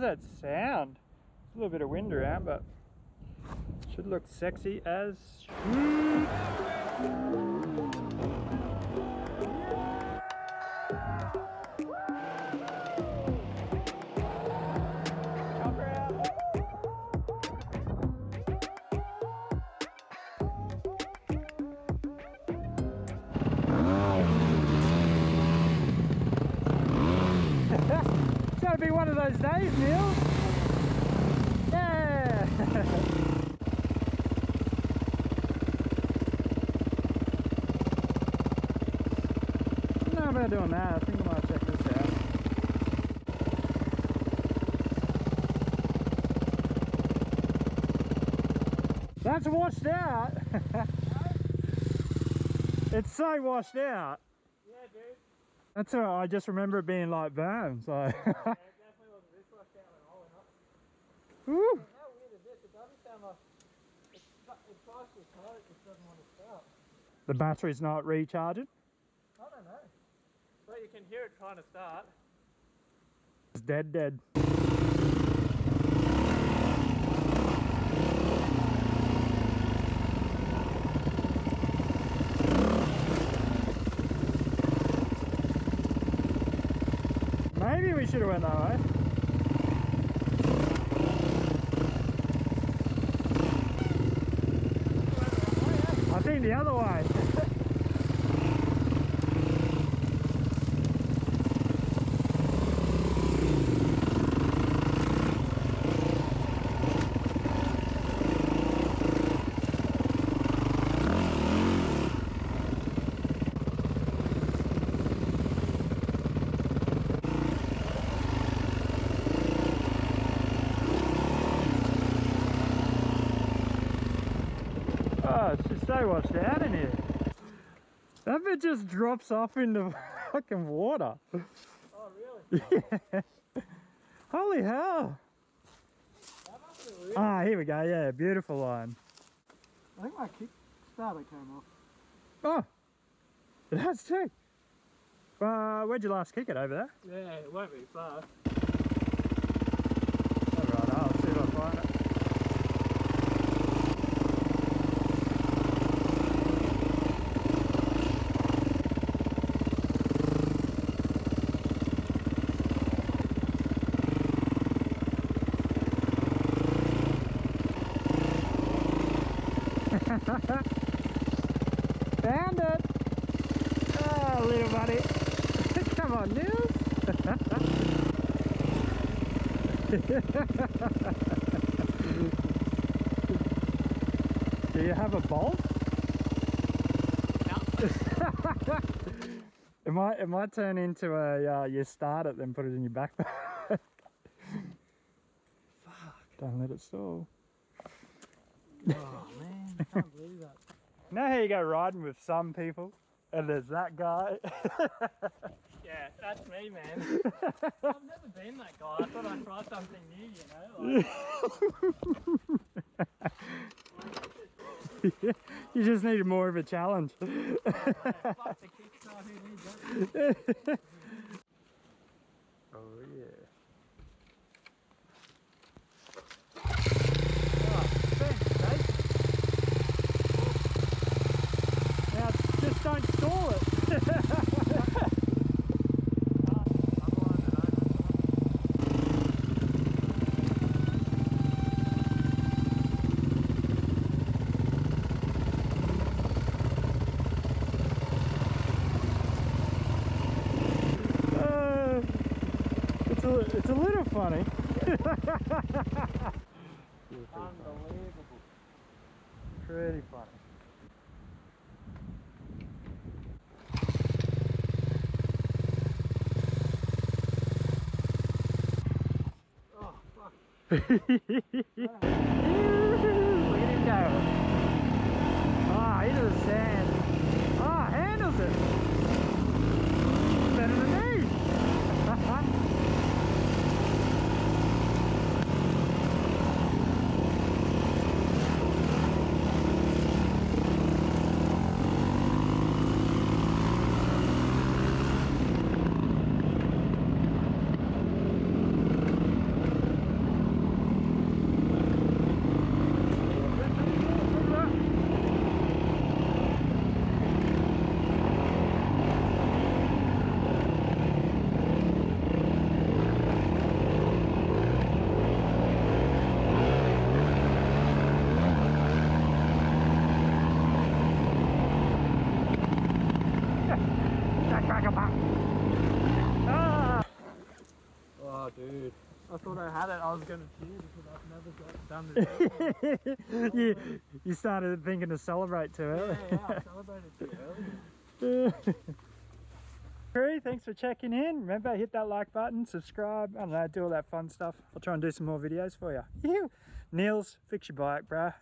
that sound? There's a little bit of wind around, but should look sexy as It's gotta be one of those days, Nils. Yeah. No, about doing that. I think I might check this out. That's washed out. It's so washed out. Yeah, dude. That's alright, I just remember it being like boom, so. Yeah, it definitely wasn't this washed out when I went up. Woo. How weird is this? It doesn't sound like it's tries to start, it just doesn't want to start. The battery's not recharging? I don't know. But you can hear it trying to start. It's dead. Maybe we should have went that way. I think the other way. Oh, it's just so washed out in here. That bit just drops off into fucking water. Oh, really? Yeah. Holy hell. That must be weird. Ah, here we go. Yeah, beautiful line. I think my kickstarter came off. Oh, it has too. Where'd you last kick it? Over there? Yeah, it won't be far. Alright, I'll see if I find it. Found it! Oh, little buddy. Come on, Nils. Do you have a bolt? No. It might turn into a you start it then put it in your backpack. Fuck. Don't let it stall. Oh man, I can't believe that. You know how you go riding with some people and there's that guy? Yeah, that's me, man. I've never been that guy. I thought I'd try something new, you know? Like, You just needed more of a challenge. fuck the Kickstarter, who needs that? Oh yeah. Oh, thanks, Dave. Now just don't stall it. It's a little funny. Unbelievable. Pretty funny. Oh, fuck. Look at him go. Ah, into the sand. Ah, handles it. Better than me. thought I had it, I was going to cheer because I've never done the job. you started thinking to celebrate too early. Yeah, I celebrated too early. Crew, thanks for checking in. Remember, hit that like button, subscribe, I don't know, do all that fun stuff. I'll try and do some more videos for you. Nils, fix your bike, bruh.